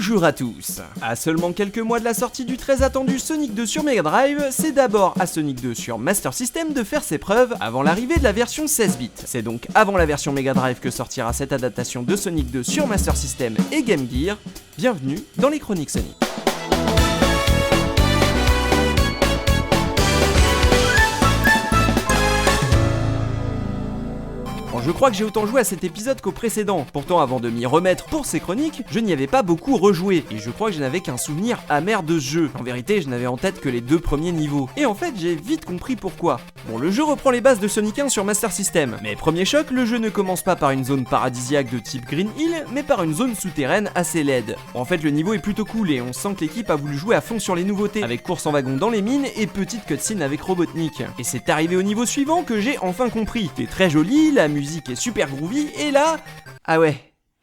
Bonjour à tous. À seulement quelques mois de la sortie du très attendu Sonic 2 sur Mega Drive, c'est d'abord à Sonic 2 sur Master System de faire ses preuves avant l'arrivée de la version 16 bits. C'est donc avant la version Mega Drive que sortira cette adaptation de Sonic 2 sur Master System et Game Gear. Bienvenue dans les Chroniques Sonic. Je crois que j'ai autant joué à cet épisode qu'au précédent. Pourtant, avant de m'y remettre pour ces chroniques, je n'y avais pas beaucoup rejoué. Et je crois que je n'avais qu'un souvenir amer de ce jeu. En vérité, je n'avais en tête que les 2 premiers niveaux. Et en fait, j'ai vite compris pourquoi. Bon, le jeu reprend les bases de Sonic 1 sur Master System. Mais premier choc, le jeu ne commence pas par une zone paradisiaque de type Green Hill, mais par une zone souterraine assez laide. En fait, le niveau est plutôt cool et on sent que l'équipe a voulu jouer à fond sur les nouveautés, avec course en wagon dans les mines et petite cutscene avec Robotnik. Et c'est arrivé au niveau suivant que j'ai enfin compris. C'est très joli, la musique est super groovy, et là... Ah ouais,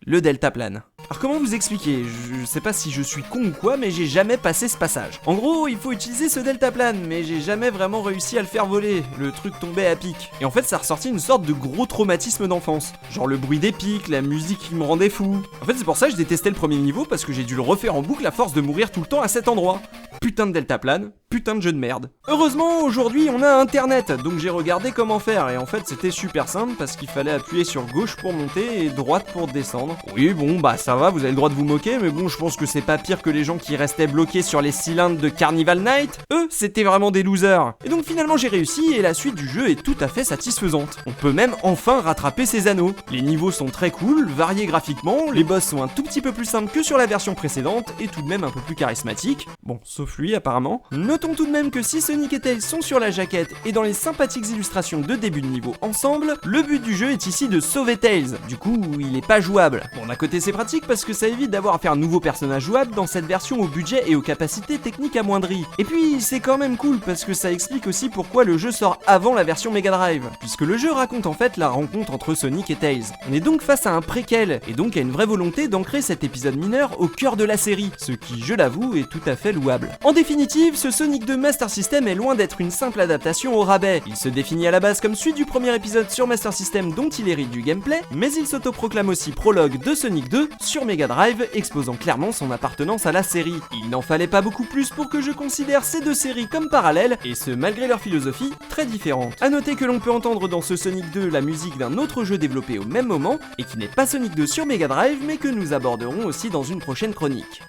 le deltaplane. Alors comment vous expliquer? Je sais pas si je suis con ou quoi, mais j'ai jamais passé ce passage. En gros, il faut utiliser ce deltaplane, mais j'ai jamais vraiment réussi à le faire voler. Le truc tombait à pic. Et en fait, ça ressortit une sorte de gros traumatisme d'enfance. Genre le bruit des pics, la musique qui me rendait fou. En fait, c'est pour ça que je détestais le premier niveau, parce que j'ai dû le refaire en boucle à force de mourir tout le temps à cet endroit. Putain de deltaplane, putain de jeu de merde. Heureusement, aujourd'hui, on a internet, donc j'ai regardé comment faire, et en fait, c'était super simple, parce qu'il fallait appuyer sur gauche pour monter et droite pour descendre. Oui, bon, bah ça va, vous avez le droit de vous moquer, mais bon, je pense que c'est pas pire que les gens qui restaient bloqués sur les cylindres de Carnival Night. Eux, c'était vraiment des losers. Et donc finalement, j'ai réussi, et la suite du jeu est tout à fait satisfaisante. On peut même enfin rattraper ses anneaux. Les niveaux sont très cool, variés graphiquement, les boss sont un tout petit peu plus simples que sur la version précédente, et tout de même un peu plus charismatiques. Bon, sauf lui apparemment. Notons tout de même que si Sonic et Tails sont sur la jaquette et dans les sympathiques illustrations de début de niveau ensemble, le but du jeu est ici de sauver Tails. Du coup, il est pas jouable. Bon, d'un côté c'est pratique parce que ça évite d'avoir à faire un nouveau personnage jouable dans cette version au budget et aux capacités techniques amoindries. Et puis c'est quand même cool parce que ça explique aussi pourquoi le jeu sort avant la version Mega Drive, puisque le jeu raconte en fait la rencontre entre Sonic et Tails. On est donc face à un préquel, et donc à une vraie volonté d'ancrer cet épisode mineur au cœur de la série, ce qui, je l'avoue, est tout à fait louable. En définitive, ce Sonic 2 Master System est loin d'être une simple adaptation au rabais. Il se définit à la base comme suite du premier épisode sur Master System dont il hérite du gameplay, mais il s'autoproclame aussi prologue de Sonic 2 sur Mega Drive, exposant clairement son appartenance à la série. Il n'en fallait pas beaucoup plus pour que je considère ces 2 séries comme parallèles, et ce malgré leur philosophie très différente. A noter que l'on peut entendre dans ce Sonic 2 la musique d'un autre jeu développé au même moment, et qui n'est pas Sonic 2 sur Mega Drive, mais que nous aborderons aussi dans une prochaine chronique.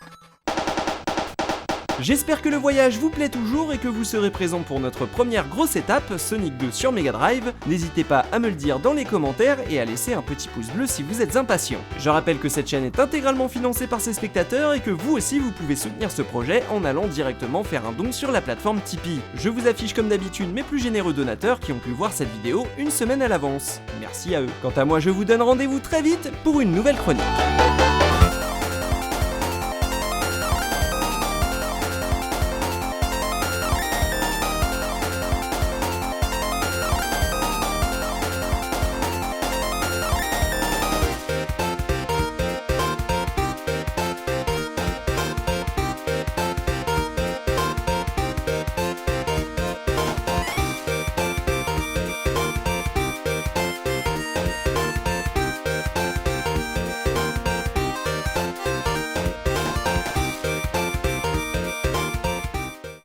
J'espère que le voyage vous plaît toujours et que vous serez présent pour notre première grosse étape, Sonic 2 sur Mega Drive. N'hésitez pas à me le dire dans les commentaires et à laisser un petit pouce bleu si vous êtes impatient. Je rappelle que cette chaîne est intégralement financée par ses spectateurs et que vous aussi vous pouvez soutenir ce projet en allant directement faire un don sur la plateforme Tipeee. Je vous affiche comme d'habitude mes plus généreux donateurs qui ont pu voir cette vidéo une semaine à l'avance. Merci à eux. Quant à moi, je vous donne rendez-vous très vite pour une nouvelle chronique.